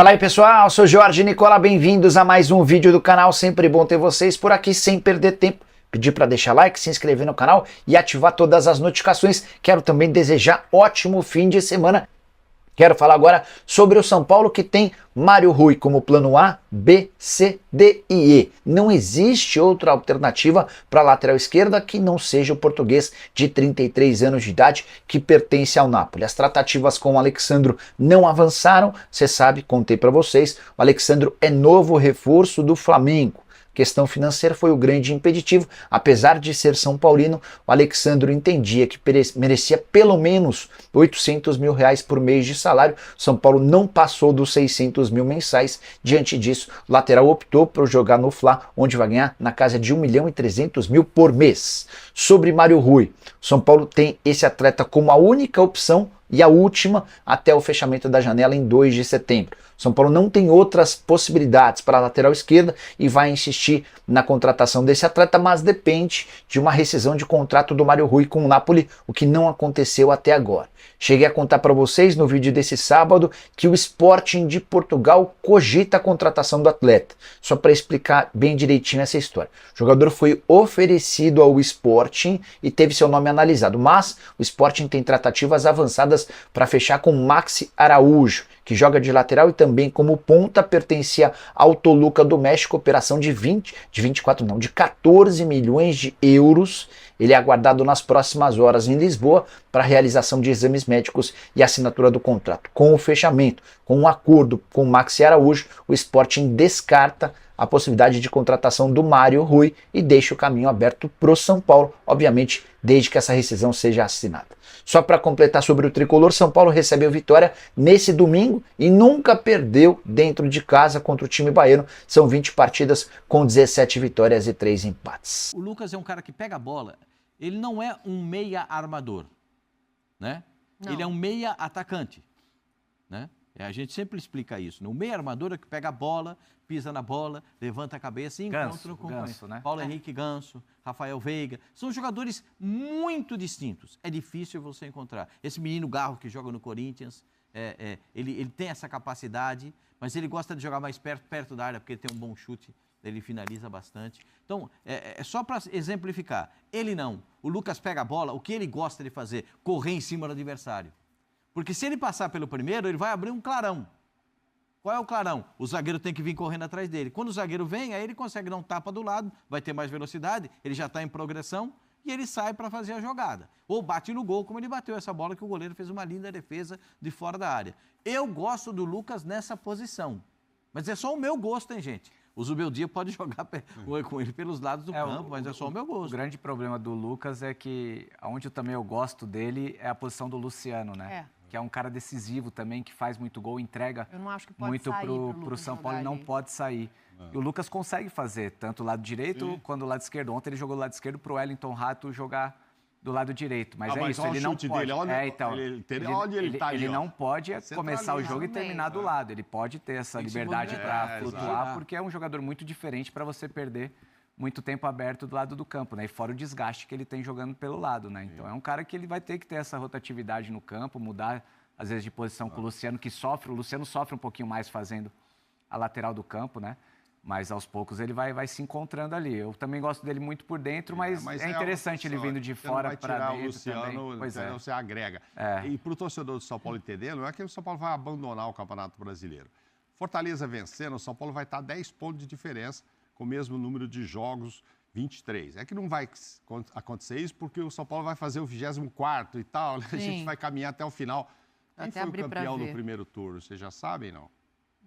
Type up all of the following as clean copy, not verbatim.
Fala aí pessoal, sou Jorge Nicola, bem-vindos a mais um vídeo do canal, sempre bom ter vocês por aqui sem perder tempo. Pedir para deixar like, se inscrever no canal e ativar todas as notificações. Quero também desejar ótimo fim de semana. Quero falar agora sobre o São Paulo que tem Mário Rui como plano A, B, C, D e E. Não existe outra alternativa para a lateral esquerda que não seja o português de 33 anos de idade que pertence ao Napoli. As tratativas com o Alexandro não avançaram, você sabe, contei para vocês, o Alexandro é novo reforço do Flamengo. Questão financeira foi o grande impeditivo. Apesar de ser São Paulino, o Alexandro entendia que merecia pelo menos R$800 mil por mês de salário. São Paulo não passou dos 600 mil mensais. Diante disso, o lateral optou por jogar no Fla, onde vai ganhar na casa de 1.300.000 por mês. Sobre Mário Rui, São Paulo tem esse atleta como a única opção e a última até o fechamento da janela em 2 de setembro. São Paulo não tem outras possibilidades para a lateral esquerda e vai insistir na contratação desse atleta, mas depende de uma rescisão de contrato do Mário Rui com o Napoli, o que não aconteceu até agora. Cheguei a contar para vocês no vídeo desse sábado que o Sporting de Portugal cogita a contratação do atleta. Só para explicar bem direitinho essa história. O jogador foi oferecido ao Sporting e teve seu nome analisado, mas o Sporting tem tratativas avançadas para fechar com Maxi Araújo, que joga de lateral e também como ponta, pertencia ao Toluca do México, operação de 14 milhões de euros. Ele é aguardado nas próximas horas em Lisboa para a realização de exames médicos e assinatura do contrato. Com o fechamento, com um acordo com Maxi Araújo, o Sporting descarta a possibilidade de contratação do Mário Rui e deixa o caminho aberto para o São Paulo, obviamente, desde que essa rescisão seja assinada. Só para completar sobre o tricolor, São Paulo recebeu vitória nesse domingo e nunca perdeu dentro de casa contra o time baiano. São 20 partidas com 17 vitórias e 3 empates. O Lucas é um cara que pega a bola, ele não é um meia armador, né? Não. Ele é um meia atacante, né? A gente sempre explica isso, né? O meia armador é que pega a bola, pisa na bola, levanta a cabeça e encontra o companheiro. Né? Paulo Henrique Ganso, Rafael Veiga, são jogadores muito distintos. É difícil você encontrar. Esse menino Garro que joga no Corinthians, ele tem essa capacidade, mas ele gosta de jogar mais perto da área porque ele tem um bom chute, ele finaliza bastante. Então, é só para exemplificar. Ele não. O Lucas pega a bola, o que ele gosta de fazer? Correr em cima do adversário. Porque se ele passar pelo primeiro, ele vai abrir um clarão. Qual é o clarão? O zagueiro tem que vir correndo atrás dele. Quando o zagueiro vem, aí ele consegue dar um tapa do lado, vai ter mais velocidade, ele já está em progressão e ele sai para fazer a jogada. Ou bate no gol, como ele bateu essa bola que o goleiro fez uma linda defesa de fora da área. Eu gosto do Lucas nessa posição, mas é só o meu gosto, hein, gente? O Zubeldia pode jogar com ele pelos lados do campo, mas é só o meu gosto. O grande problema do Lucas é que, onde eu gosto dele, é a posição do Luciano, né? Que é um cara decisivo também, que faz muito gol, entrega muito pro São Paulo e não pode sair. E o Lucas consegue fazer, tanto o lado direito quanto o lado esquerdo. Ontem ele jogou do lado esquerdo pro Wellington Rato jogar do lado direito. Mas é isso, ele não pode. Ele não pode começar o jogo e terminar do lado. Ele pode ter essa liberdade para flutuar, porque é um jogador muito diferente para você perder muito tempo aberto do lado do campo, né? E fora o desgaste que ele tem jogando pelo lado, né? Então é um cara que ele vai ter que ter essa rotatividade no campo, mudar às vezes de posição com o Luciano, que sofre. O Luciano sofre um pouquinho mais fazendo a lateral do campo, né? Mas aos poucos ele vai se encontrando ali. Eu também gosto dele muito por dentro, mas é interessante ele vindo de fora para dentro Luciano, também. Pois é. Você agrega. E para o torcedor do São Paulo entender, não é que o São Paulo vai abandonar o Campeonato Brasileiro. Fortaleza vencendo, o São Paulo vai estar 10 pontos de diferença, com o mesmo número de jogos, 23. É que não vai acontecer isso porque o São Paulo vai fazer o 24º e tal, né? A gente vai caminhar até o final. Quem foi o campeão do primeiro turno? Vocês já sabem, não?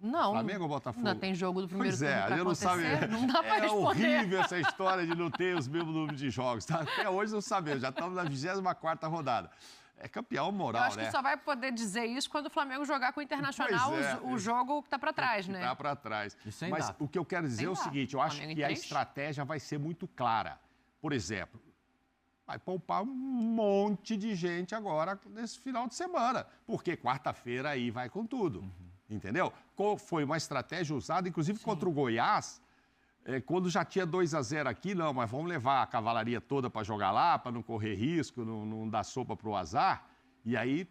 Não. Flamengo ou Botafogo? Ainda tem jogo do primeiro turno pra eu não acontecer, não dá pra responder. É horrível essa história de não ter os mesmos números de jogos. Tá? Até hoje não sabemos, já estamos na 24ª rodada. É campeão moral, né? Eu acho que só vai poder dizer isso quando o Flamengo jogar com o Internacional o jogo que tá para trás, né? Tá para trás. Mas o que eu quero dizer é o seguinte, eu acho que a estratégia vai ser muito clara. Por exemplo, vai poupar um monte de gente agora nesse final de semana, porque quarta-feira aí vai com tudo, entendeu? Foi uma estratégia usada, inclusive contra o Goiás, quando já tinha 2-0 aqui, não, mas vamos levar a cavalaria toda para jogar lá, para não correr risco, não dar sopa para o azar. E aí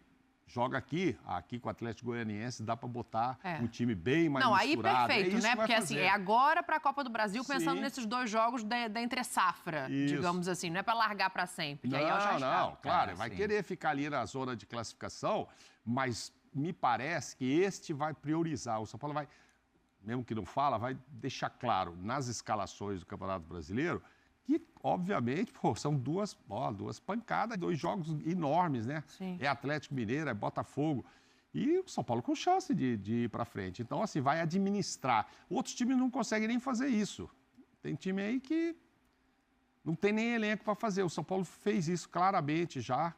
joga aqui com o Atlético Goianiense, dá para botar um time bem mais misturado. Não, aí perfeito, né? Porque assim, é agora para a Copa do Brasil, pensando nesses 2 jogos da entre-safra, digamos assim. Não é para largar para sempre, que aí é o Não, claro, vai querer ficar ali na zona de classificação, mas me parece que este vai priorizar. O São Paulo vai, mesmo que não fala, vai deixar claro nas escalações do Campeonato Brasileiro que, obviamente, são duas pancadas, 2 jogos enormes, né? Sim. É Atlético Mineiro, é Botafogo. E o São Paulo com chance de ir para frente. Então, assim, vai administrar. Outros times não conseguem nem fazer isso. Tem time aí que não tem nem elenco para fazer. O São Paulo fez isso claramente já,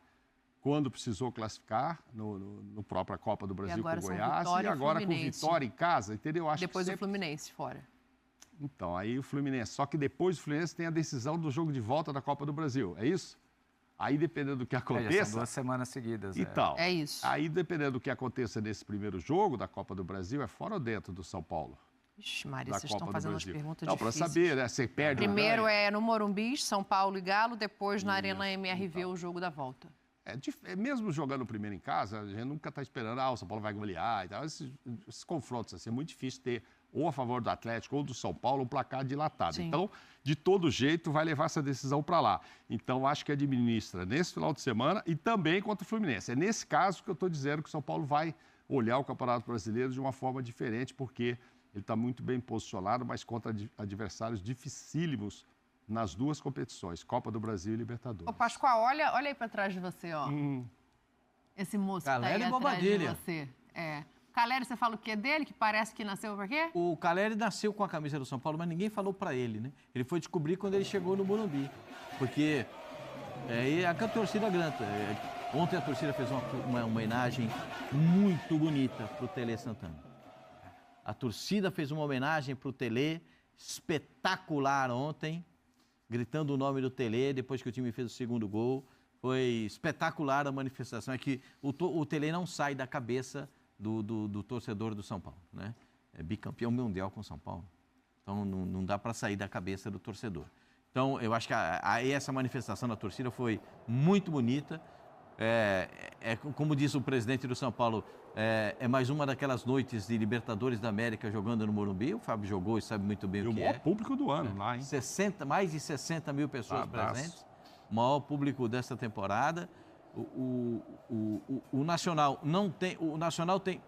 quando precisou classificar no própria Copa do Brasil com o Goiás. E agora com Vitória em casa, entendeu? Depois do Fluminense fora. Então, aí o Fluminense. Só que depois do Fluminense tem a decisão do jogo de volta da Copa do Brasil, é isso? Aí, dependendo do que aconteça... são 2 semanas seguidas. Então, é isso. Aí, dependendo do que aconteça nesse primeiro jogo da Copa do Brasil, é fora ou dentro do São Paulo? Ixi, Maria, vocês estão fazendo umas perguntas difíceis. Para saber, né? Você perde Primeiro é no Morumbi, São Paulo e Galo, depois na Arena MRV o jogo da volta. Mesmo jogando o primeiro em casa, a gente nunca está esperando, o São Paulo vai golear e tal. Esses confrontos, assim, é muito difícil ter, ou a favor do Atlético ou do São Paulo, um placar dilatado. Sim. Então, de todo jeito, vai levar essa decisão para lá. Então, acho que administra nesse final de semana e também contra o Fluminense. É nesse caso que eu estou dizendo que o São Paulo vai olhar o Campeonato Brasileiro de uma forma diferente, porque ele está muito bem posicionado, mas contra adversários dificílimos nas 2 competições, Copa do Brasil e Libertadores. Ô, Pascoal, olha aí para trás de você, ó. Esse moço que tá aí atrás de você. Caleri, você fala o que dele? Que parece que nasceu por quê? O Caleri nasceu com a camisa do São Paulo, mas ninguém falou para ele, né? Ele foi descobrir quando ele chegou no Morumbi. Porque a torcida grande. Ontem a torcida fez uma homenagem muito bonita para o Tele Santana. A torcida fez uma homenagem para o Tele, espetacular ontem, gritando o nome do Tele depois que o time fez o 2º gol. Foi espetacular a manifestação. É que o Tele não sai da cabeça do torcedor do São Paulo, né? É bicampeão mundial com o São Paulo. Então não dá para sair da cabeça do torcedor. Então eu acho que essa manifestação da torcida foi muito bonita. Como disse o presidente do São Paulo, é mais uma daquelas noites de Libertadores da América jogando no Morumbi. O Fábio jogou e sabe muito bem o que é. O maior público do ano lá, hein? Mais de 60 mil pessoas presentes. O maior público desta temporada. O Nacional tem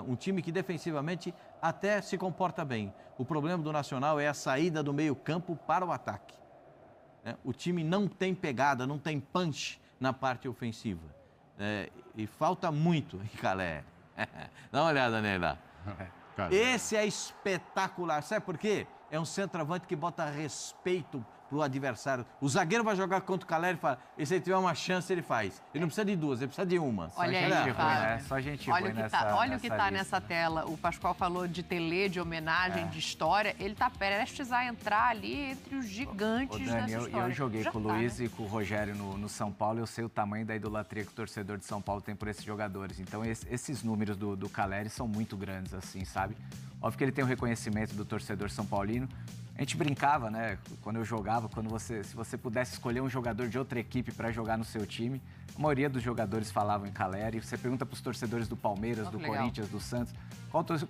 um time que defensivamente até se comporta bem. O problema do Nacional é a saída do meio-campo para o ataque. O time não tem pegada, não tem punch na parte ofensiva. E falta muito, Caleri. Dá uma olhada nele lá. Esse é espetacular. Sabe por quê? É um centroavante que bota respeito pro adversário. O zagueiro vai jogar contra o Caleri e fala, e se ele tiver uma chance, ele faz. Ele não precisa de 2, ele precisa de uma. Olha aí, só gente ruim nessa olha o que está nessa tela. O Pascoal falou de Tele, de homenagem, de história. Ele está prestes a entrar ali entre os gigantes dessa história. Eu joguei com o Luiz e com o Rogério no São Paulo. Eu sei o tamanho da idolatria que o torcedor de São Paulo tem por esses jogadores. Então, esses números do Caleri são muito grandes, assim, sabe? Óbvio que ele tem o reconhecimento do torcedor são paulino. A gente brincava, né? Quando eu jogava, se você pudesse escolher um jogador de outra equipe para jogar no seu time, a maioria dos jogadores falavam em Caleri. Você pergunta para os torcedores do Palmeiras, do Corinthians, do Santos,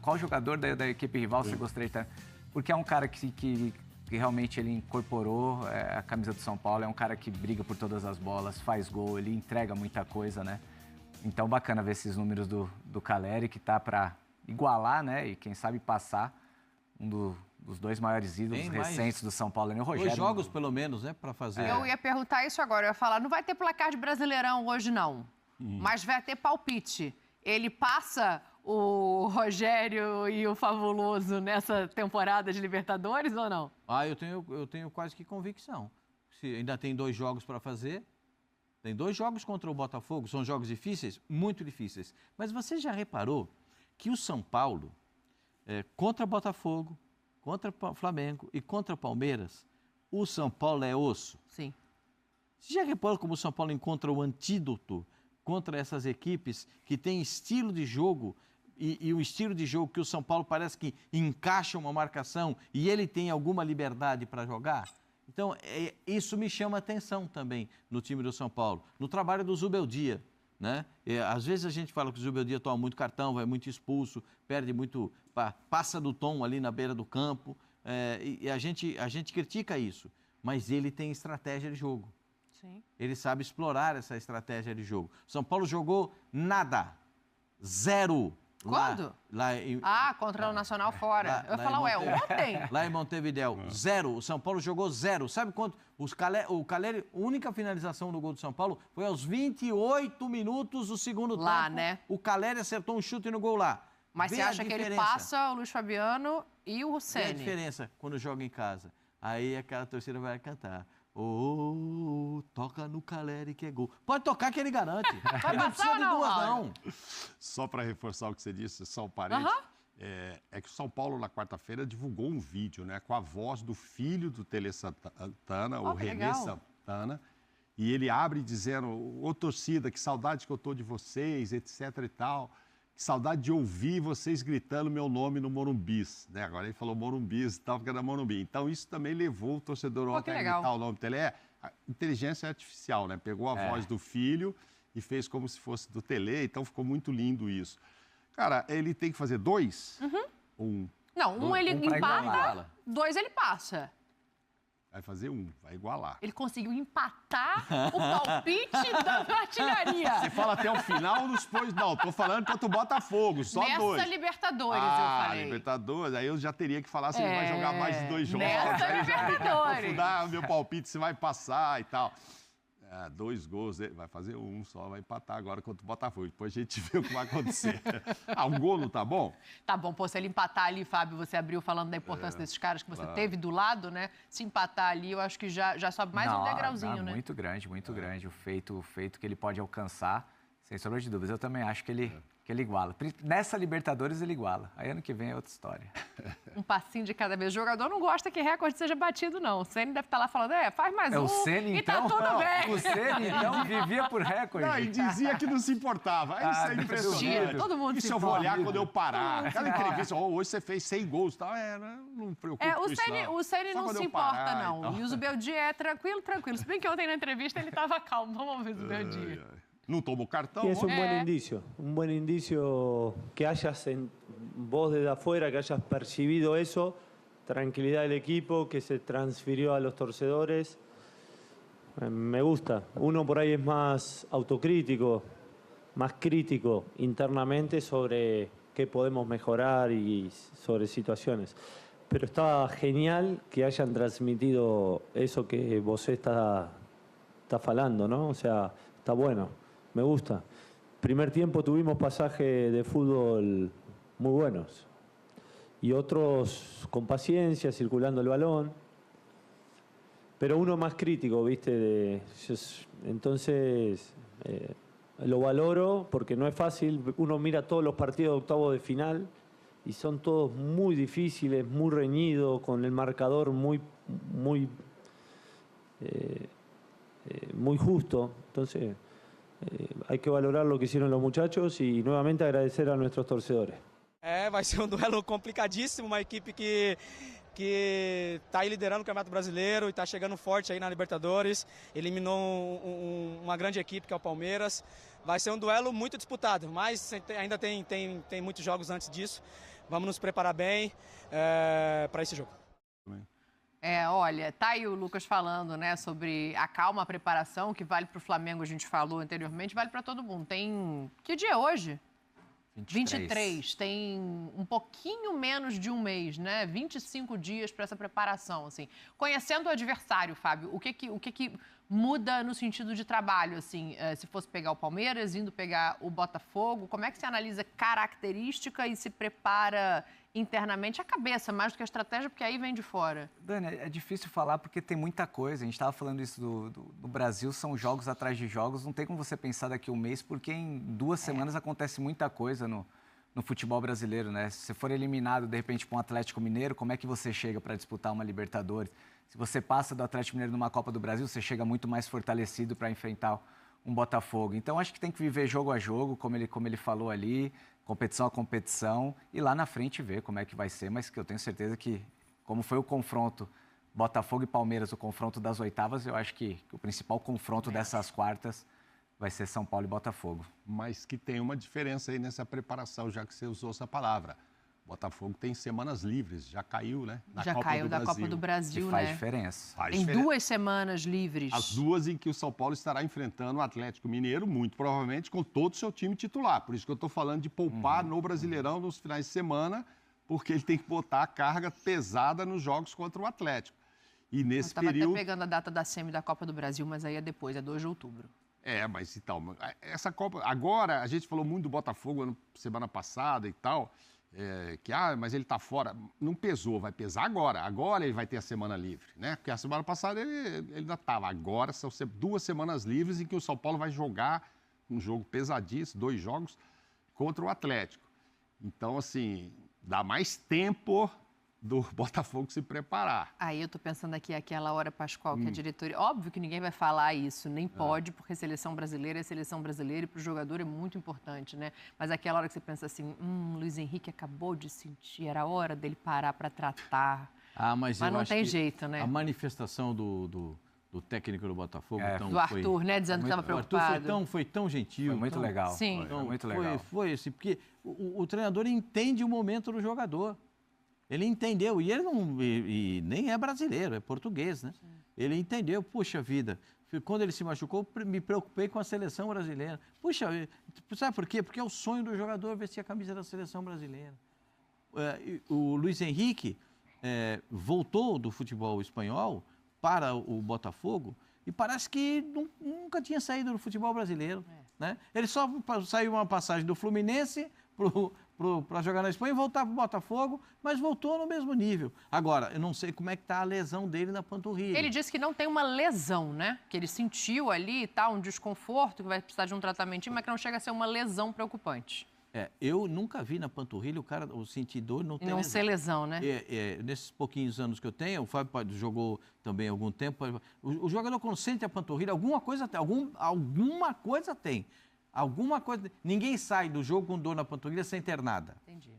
qual jogador da equipe rival você gostaria de estar? Porque é um cara que realmente ele incorporou a camisa do São Paulo, é um cara que briga por todas as bolas, faz gol, ele entrega muita coisa, né? Então, bacana ver esses números do Caleri, que tá para igualar, né? E quem sabe passar dos 2 maiores ídolos recentes do São Paulo, né? O Rogério. 2 jogos, pelo menos, né? Para fazer. Eu ia perguntar isso agora. Eu ia falar, não vai ter placar de Brasileirão hoje, não. Mas vai ter palpite. Ele passa o Rogério e o Fabuloso nessa temporada de Libertadores ou não? Eu tenho quase que convicção. Se ainda tem 2 jogos para fazer. Tem 2 jogos contra o Botafogo. São jogos difíceis? Muito difíceis. Mas você já reparou que o São Paulo, contra Botafogo, contra Flamengo e contra Palmeiras, o São Paulo é osso? Sim. Você já reparou como o São Paulo encontra o antídoto contra essas equipes que têm estilo de jogo e o estilo de jogo que o São Paulo parece que encaixa uma marcação e ele tem alguma liberdade para jogar? Então, isso me chama atenção também no time do São Paulo. No trabalho do Zubeldia, né? Às vezes a gente fala que o Zubeldia toma muito cartão, vai muito expulso, perde muito, passa do tom ali na beira do campo, e a gente critica isso, mas ele tem estratégia de jogo. Sim. Ele sabe explorar essa estratégia de jogo. São Paulo jogou nada, 0. Quando? Contra o Nacional fora. Eu ia falar, ontem? Lá em Montevidéu, 0. O São Paulo jogou 0. Sabe quanto? O Caleri, a única finalização do gol do São Paulo foi aos 28 minutos do segundo tempo. Lá, né? O Caleri acertou um chute no gol lá. Mas você acha que ele passa o Luiz Fabiano e o Ceni? Qual é a diferença quando joga em casa? Aí aquela torcida vai cantar. Toca no Caleri que é gol. Pode tocar que ele garante. Não precisa de duas, não. Só para reforçar o que você disse, só um parênteses. É que o São Paulo, na quarta-feira, divulgou um vídeo, né, com a voz do filho do Tele Santana, o René Santana. E ele abre dizendo, ô torcida, que saudade que eu tô de vocês, etc e tal. Que saudade de ouvir vocês gritando meu nome no Morumbis, né? Agora ele falou Morumbis e tal, porque era Morumbi. Então isso também levou o torcedor ontem a gritar o nome dele. A inteligência artificial, né? Pegou a voz do filho e fez como se fosse do Tele, então ficou muito lindo isso. Cara, ele tem que fazer 2? Não, ele empata, 2 ele passa. Vai fazer 1, vai igualar. Ele conseguiu empatar o palpite da artilharia. Você fala até o final dos depois. Não, tô falando contra o Botafogo, só 2. Nessa Libertadores, eu falei. Libertadores, aí eu já teria que falar se ele vai jogar mais de 2 jogos. Nessa Libertadores. Aprofundar meu palpite se vai passar e tal. 2 gols, vai fazer 1 só, vai empatar agora contra o Botafogo. Depois a gente vê o que vai acontecer. Um gol não tá bom? Tá bom, pô, se ele empatar ali, Fábio, você abriu falando da importância desses caras que você teve do lado, né? Se empatar ali, eu acho que já sobe mais um degrauzinho, né? Muito grande, muito grande. O feito que ele pode alcançar, sem sombra de dúvidas. Eu também acho que ele iguala. Nessa Libertadores ele iguala. Aí ano que vem é outra história. Um passinho de cada vez. O jogador não gosta que recorde seja batido, não. O Ceni deve estar lá falando, faz mais um. O Ceni, então, e tá tudo bem. O Ceni, então, vivia por recorde. Não, e dizia que não se importava. Isso é impressionante. Todo mundo isso se eu vou olhar quando eu parar. Aquela entrevista, hoje você fez 100 gols e tal. Não preocupa com isso, não. O Ceni não se importa, não. E o Zubeldia é tranquilo. Se bem que ontem na entrevista ele estava calmo. Vamos ver o Zubeldia. No tomó cartón. Y es un buen indicio que hayas vos desde afuera, que hayas percibido eso, tranquilidad del equipo, que se transfirió a los torcedores. Me gusta. Uno por ahí es más autocrítico, más crítico internamente sobre qué podemos mejorar y sobre situaciones. Pero está genial que hayan transmitido eso que vos está falando, ¿no? O sea, está bueno. Me gusta. Primer tiempo tuvimos pasajes de fútbol muy buenos y otros con paciencia, circulando el balón, pero uno más crítico, ¿viste? Entonces, lo valoro porque no es fácil. Uno mira todos los partidos de octavos de final y son todos muy difíciles, muy reñidos, con el marcador muy justo. Entonces, hay que valorar lo que hicieron los muchachos y nuevamente agradecer a nuestros torcedores. Vai ser um duelo complicadíssimo, uma equipe que está aí liderando o Campeonato Brasileiro e está chegando forte aí na Libertadores, eliminou uma grande equipe que é o Palmeiras. Vai ser um duelo muito disputado, mas ainda tem muitos jogos antes disso. Vamos nos preparar bem para esse jogo. Olha, tá aí o Lucas falando, né, sobre a calma, a preparação, que vale para o Flamengo, a gente falou anteriormente, vale para todo mundo. Tem... Que dia é hoje? 23. Tem um pouquinho menos de um mês, né? 25 dias para essa preparação, assim. Conhecendo o adversário, Fábio, o que muda no sentido de trabalho, assim? Se fosse pegar o Palmeiras, indo pegar o Botafogo, como é que você analisa característica e se prepara internamente a cabeça, mais do que a estratégia, porque aí vem de fora? Dani, é difícil falar porque tem muita coisa. A gente estava falando isso do Brasil, são jogos atrás de jogos. Não tem como você pensar daqui a um mês, porque em 2 semanas acontece muita coisa no futebol brasileiro, né? Se você for eliminado, de repente, para um Atlético Mineiro, como é que você chega para disputar uma Libertadores? Se você passa do Atlético Mineiro numa Copa do Brasil, você chega muito mais fortalecido para enfrentar um Botafogo. Então, acho que tem que viver jogo a jogo, como ele falou ali, competição a competição, e lá na frente ver como é que vai ser, mas que eu tenho certeza que, como foi o confronto Botafogo e Palmeiras, o confronto das oitavas, eu acho que o principal confronto dessas quartas vai ser São Paulo e Botafogo. Mas que tem uma diferença aí nessa preparação, já que você usou essa palavra. Botafogo tem semanas livres, já caiu, né? Já caiu da Copa do Brasil, né? Faz diferença. Tem 2 semanas livres. As 2 em que o São Paulo estará enfrentando o Atlético Mineiro, muito provavelmente com todo o seu time titular. Por isso que eu estou falando de poupar no Brasileirão nos finais de semana, porque ele tem que botar a carga pesada nos jogos contra o Atlético. E nesse período... Eu estava até pegando a data da semi da Copa do Brasil, mas aí é depois, é 2 de outubro. Mas então, essa Copa... Agora, a gente falou muito do Botafogo semana passada e tal... mas ele está fora. Não pesou, vai pesar agora. Agora ele vai ter a semana livre, né? Porque a semana passada ele ainda estava. Agora são 2 semanas livres em que o São Paulo vai jogar um jogo pesadíssimo, 2 jogos, contra o Atlético. Então, assim, dá mais tempo do Botafogo se preparar. Aí eu tô pensando aqui, aquela hora, Pascoal, que a diretoria... Óbvio que ninguém vai falar isso, nem pode, porque seleção brasileira é seleção brasileira e para o jogador é muito importante, né? Mas aquela hora que você pensa assim, Luiz Henrique acabou de sentir, era hora dele parar para tratar. Mas não tem jeito, né? A manifestação do técnico do Botafogo... do Arthur, né? Dizendo que estava preocupado. O Arthur foi tão gentil. Foi muito legal. Sim. Foi muito legal. Foi assim, porque o treinador entende o momento do jogador. Ele entendeu, e ele não, e nem é brasileiro, é português, né? Sim. Ele entendeu, puxa vida, quando ele se machucou, me preocupei com a seleção brasileira. Puxa, sabe por quê? Porque é o sonho do jogador vestir a camisa da seleção brasileira. O Luiz Henrique voltou do futebol espanhol para o Botafogo e parece que nunca tinha saído do futebol brasileiro. Né? Ele só saiu uma passagem do Fluminense para jogar na Espanha e voltar para o Botafogo, mas voltou no mesmo nível. Agora, eu não sei como é que está a lesão dele na panturrilha. Ele disse que não tem uma lesão, né? Que ele sentiu ali e tal, um desconforto, que vai precisar de um tratamentinho, mas que não chega a ser uma lesão preocupante. Eu nunca vi na panturrilha o sentir dor não tem lesão. Ser lesão, né? Nesses pouquinhos anos que eu tenho, o Fábio jogou também há algum tempo, o jogador quando sente a panturrilha, alguma coisa tem. Alguma coisa. Ninguém sai do jogo com dor na panturrilha sem ter nada. Entendi.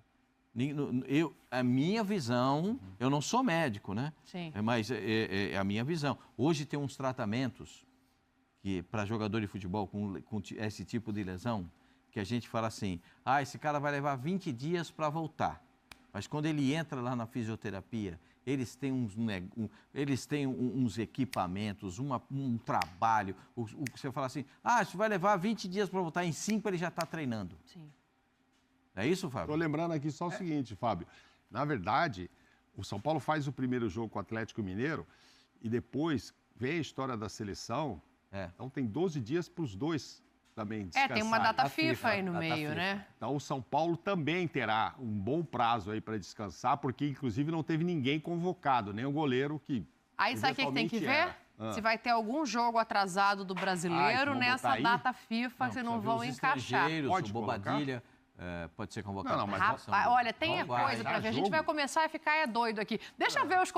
A minha visão, eu não sou médico, né? Sim. Mas é a minha visão. Hoje tem uns tratamentos que para jogador de futebol com esse tipo de lesão, que a gente fala assim, esse cara vai levar 20 dias para voltar. Mas quando ele entra lá na fisioterapia, eles têm uns equipamentos, um trabalho. Você fala assim, você vai levar 20 dias para voltar, em 5 ele já está treinando. Sim. É isso, Fábio? Estou lembrando aqui só o seguinte, Fábio. Na verdade, o São Paulo faz o primeiro jogo com o Atlético Mineiro e depois vem a história da seleção. Então tem 12 dias para os dois também descansar. Tem uma data FIFA aí no meio, né? Então o São Paulo também terá um bom prazo aí para descansar, porque inclusive não teve ninguém convocado, nem o goleiro que... Aí sabe o que tem que ver? Se vai ter algum jogo atrasado do brasileiro nessa data FIFA, que não vão encaixar. Pode Bobadilha, pode ser convocado. Rapaz, olha, tem coisa para ver. A gente vai começar a ficar doido aqui. Deixa eu ver os